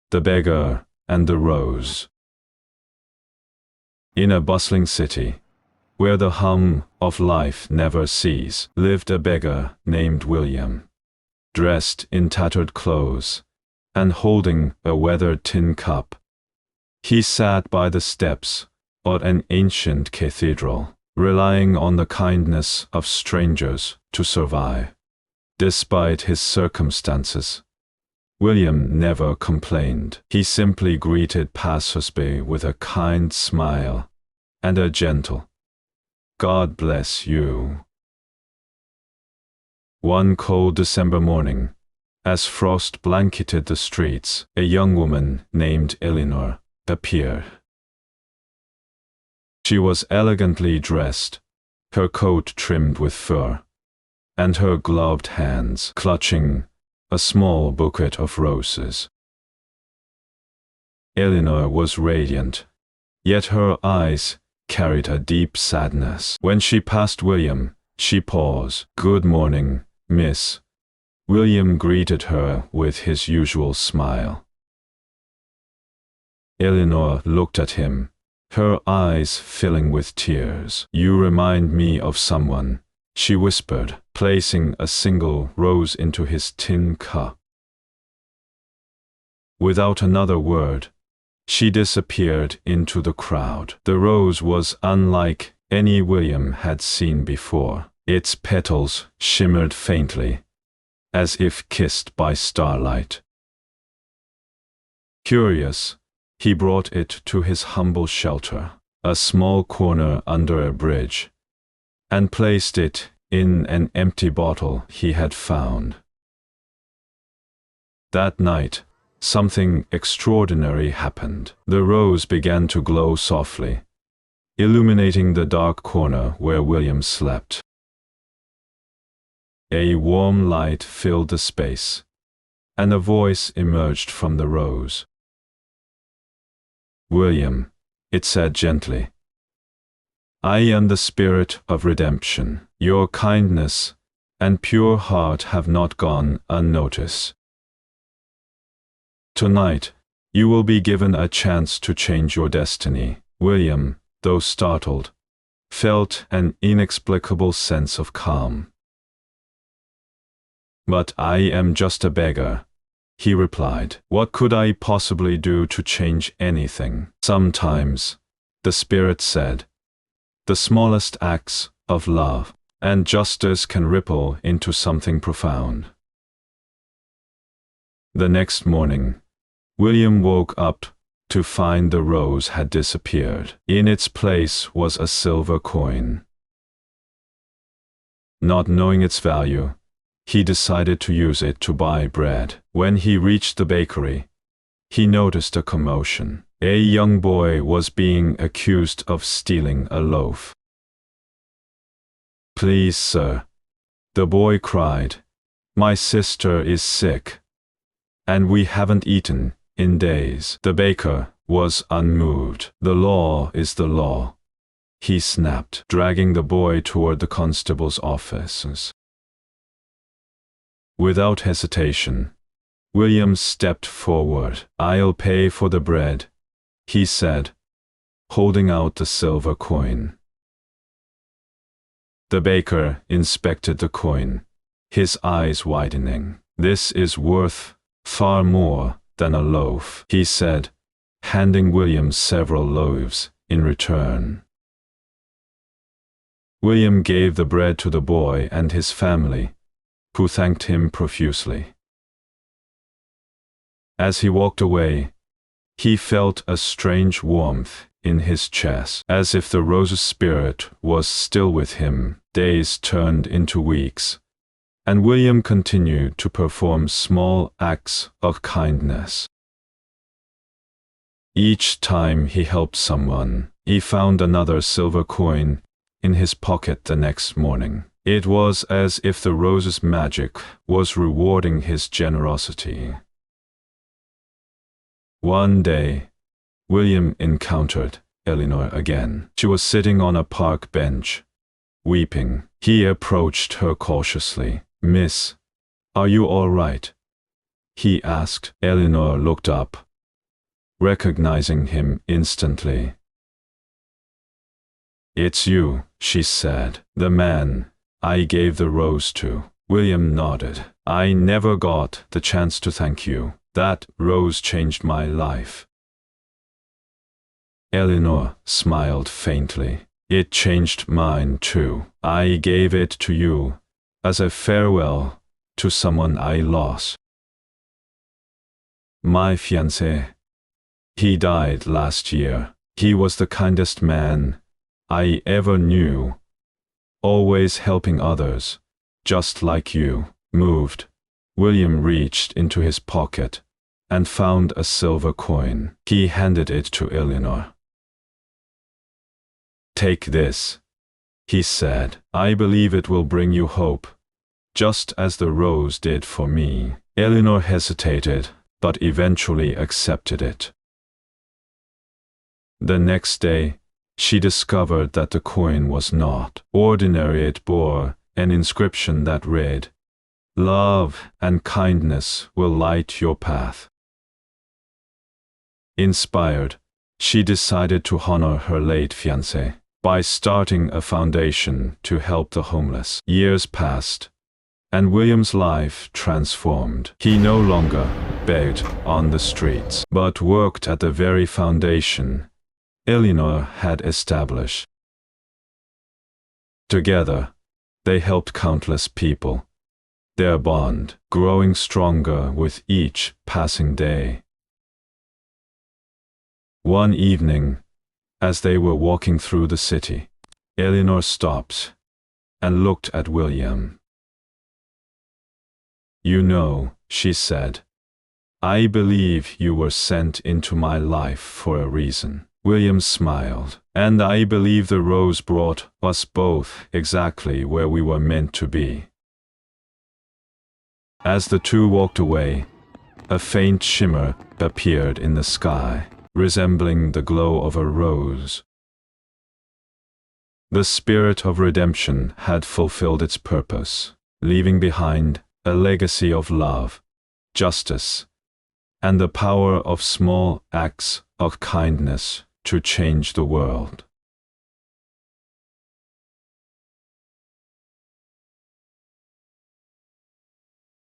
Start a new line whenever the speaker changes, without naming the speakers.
The Beggar and the Rose. In a bustling city, where the hum of life never ceased, lived a beggar named William, dressed in tattered clothes and holding a weathered tin cup. He sat by the steps of an ancient cathedral, relying on the kindness of strangers to survive. Despite his circumstances, William never complained. He simply greeted passers-by with a kind smile and a gentle, "God bless you." One cold December morning, as frost blanketed the streets, a young woman named Eleanor appeared. She was elegantly dressed, her coat trimmed with fur, and her gloved hands clutching a small bouquet of roses. Eleanor was radiant, yet her eyes carried a deep sadness. When she passed William, she paused. "Good morning, miss." William greeted her with his usual smile. Eleanor looked at him, her eyes filling with tears. "You remind me of someone," she whispered, placing a single rose into his tin cup. Without another word, she disappeared into the crowd. The rose was unlike any William had seen before. Its petals shimmered faintly, as if kissed by starlight. Curious, he brought it to his humble shelter, a small corner under a bridge, and placed it in an empty bottle he had found. That night, something extraordinary happened. The rose began to glow softly, illuminating the dark corner where William slept. A warm light filled the space, and a voice emerged from the rose. "William," it said gently, "I am the spirit of redemption. Your kindness and pure heart have not gone unnoticed. Tonight, you will be given a chance to change your destiny." William, though startled, felt an inexplicable sense of calm. "But I am just a beggar," he replied. "What could I possibly do to change anything?" "Sometimes," the spirit said, "the smallest acts of love and justice can ripple into something profound." The next morning, William woke up to find the rose had disappeared. In its place was a silver coin. Not knowing its value, he decided to use it to buy bread. When he reached the bakery, he noticed a commotion. A young boy was being accused of stealing a loaf. "Please, sir," the boy cried, "my sister is sick, and we haven't eaten in days." The baker was unmoved. "The law is the law," he snapped, dragging the boy toward the constable's offices. Without hesitation, William stepped forward. "I'll pay for the bread," he said, holding out the silver coin. The baker inspected the coin, his eyes widening. "This is worth far more than a loaf," he said, handing William several loaves in return. William gave the bread to the boy and his family, who thanked him profusely. As he walked away, he felt a strange warmth in his chest, as if the rose's spirit was still with him. Days turned into weeks, and William continued to perform small acts of kindness. Each time he helped someone, he found another silver coin in his pocket the next morning. It was as if the rose's magic was rewarding his generosity. One day, William encountered Eleanor again. She was sitting on a park bench, weeping. He approached her cautiously. "Miss, are you all right?" he asked. Eleanor looked up, recognizing him instantly. "It's you," she said, "the man I gave the rose to." William nodded. "I never got the chance to thank you. That rose changed my life." Eleanor smiled faintly. "It changed mine too. I gave it to you as a farewell to someone I lost. My fiancé. He died last year. He was the kindest man I ever knew, always helping others, just like you." Moved, William reached into his pocket and found a silver coin. He handed it to Eleanor. "Take this," he said. "I believe it will bring you hope, just as the rose did for me." Eleanor hesitated, but eventually accepted it. The next day, she discovered that the coin was not ordinary. It bore an inscription that read, "Love and kindness will light your path." Inspired, she decided to honor her late fiancé by starting a foundation to help the homeless. Years passed, and William's life transformed. He no longer begged on the streets, but worked at the very foundation Eleanor had established. Together, they helped countless people, their bond growing stronger with each passing day. One evening, as they were walking through the city, Eleanor stopped and looked at William. "You know," she said, "I believe you were sent into my life for a reason." William smiled. "And I believe the rose brought us both exactly where we were meant to be." As the two walked away, a faint shimmer appeared in the sky, resembling the glow of a rose. The spirit of redemption had fulfilled its purpose, leaving behind a legacy of love, justice, and the power of small acts of kindness to change the world.